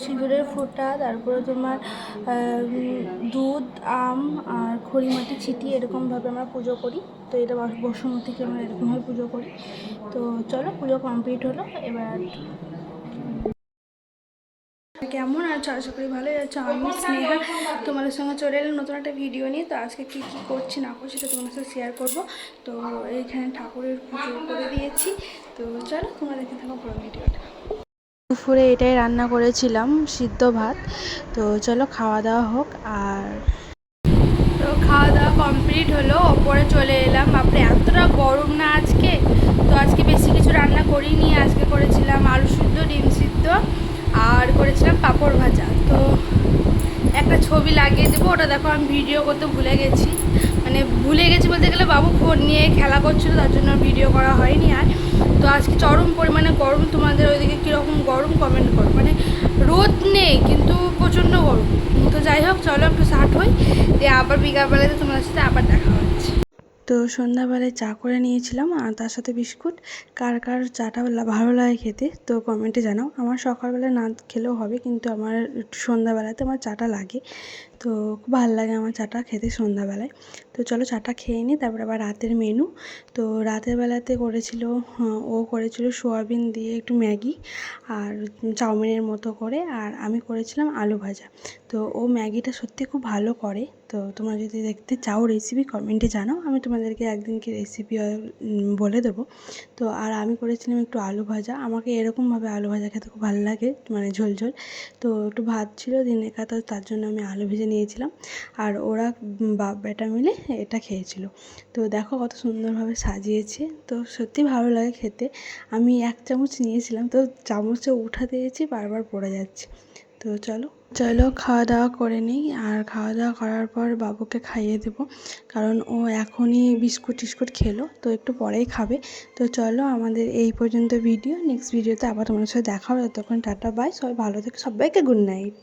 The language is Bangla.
সিঁদুরের ফোঁটা, তারপরে তোমার দুধ, আম আর খড়িমাটি ছিটিয়ে এরকমভাবে আমরা পুজো করি। তো এটা বসুমতীকে আমরা এরকমভাবে পুজো করি। তো চলো, পুজো কমপ্লিট হলো। এবার কেমন আছো? আশা করি ভালোই আছো। আমি স্নেহা তোমাদের সঙ্গে চলে এলাম নতুন একটা ভিডিও নিয়ে। তো আজকে কী কী করছি না করছি সেটা তোমাদের সাথে শেয়ার করবো। তো এইখানে ঠাকুরের পুজো করে দিয়েছি। তো চলো, তোমরা দেখে থাকো পুরো ভিডিওটা। দুপুরে এটাই রান্না করেছিলাম, সিদ্ধ ভাত। তো চলো খাওয়া দাওয়া হোক। আর তো খাওয়া দাওয়া কমপ্লিট হলো, ওপরে চলে এলাম। বাপরে এতটা গরম না আজকে। তো আজকে বেশি কিছু রান্না করিনি। আজকে করেছিলাম আলু সিদ্ধ, ডিম সিদ্ধ, আর করেছিলাম পাঁপড় ভাজা। তো একটা ছবি লাগিয়ে দেবো, ওটা দেখো আমি ভিডিও করতে ভুলে গেছি। মানে ভুলে গেছি বলতে গেলে বাবু ফোন নিয়ে খেলা করছিল, তার জন্য ভিডিও করা হয়নি আর। তো আজকে চরম পরিমাণে গরম। তোমাদের ওইদিকে কীরকম গরম কমেন্ট করো। মানে রোদ নেই কিন্তু প্রচণ্ড গরম। তো যাই হোক, চলো একটু স্টার্ট হই, দিয়ে আবার বিকালবেলাতে তোমাদের সাথে আবার দেখা হচ্ছে। তো সন্ধ্যাবেলায় চা করে নিয়েছিলাম আর তার সাথে বিস্কুট। কার কার চাটা ভালো লাগে খেতে তো কমেন্টে জানাও। আমার সকালবেলা না খেলেও হবে, কিন্তু আমার সন্ধ্যাবেলাতে আমার চাটা লাগে। তো খুব ভালো লাগে আমার চাটা খেতে সন্ধ্যাবেলায়। তো চলো চাটা খেয়ে নিই, তারপর আবার রাতের মেনু। তো রাতের বেলাতে করেছিল, ও করেছিল সোয়াবিন দিয়ে একটু ম্যাগি আর চাউমিনের মতো করে, আর আমি করেছিলাম আলু ভাজা। তো ও ম্যাগিটা সত্যি খুব ভালো করে। তো তোমরা যদি দেখতে চাও রেসিপি কমেন্টে জানাও, আমি তোমাদেরকে একদিনকে রেসিপি বলে দেবো। তো আর আমি করেছিলাম একটু আলু ভাজা। আমাকে এরকমভাবে আলু ভাজা খেতে খুব ভালো লাগে, মানে ঝোল ঝোল। তো একটু ভাত ছিল দিনের তো তার জন্য আমি আলু ভেজে নিয়েছিলাম। আর ওরা বাপ বেটা মিলে এটা খেয়েছিল। তো দেখো কত সুন্দরভাবে সাজিয়েছে। তো সত্যি ভালো লাগে খেতে। আমি এক চামচ নিয়েছিলাম, তো চামচে উঠাতে গেছি বারবার পড়ে যাচ্ছে। তো চলো খাওয়া দাওয়া করে নিই। আর খাওয়া দাওয়া করার পর বাবুকে খাইয়ে দেবো, কারণ ও এখনই বিস্কুট টিস্কুট খেলো, তো একটু পরেই খাবে। তো চলো, আমাদের এই পর্যন্ত ভিডিও। নেক্সট ভিডিওতে আবার তোমার সাথে দেখা হবে। ততক্ষণ টাটা বাই, সবাই ভালো থেকে, সবাইকে গুড নাইট।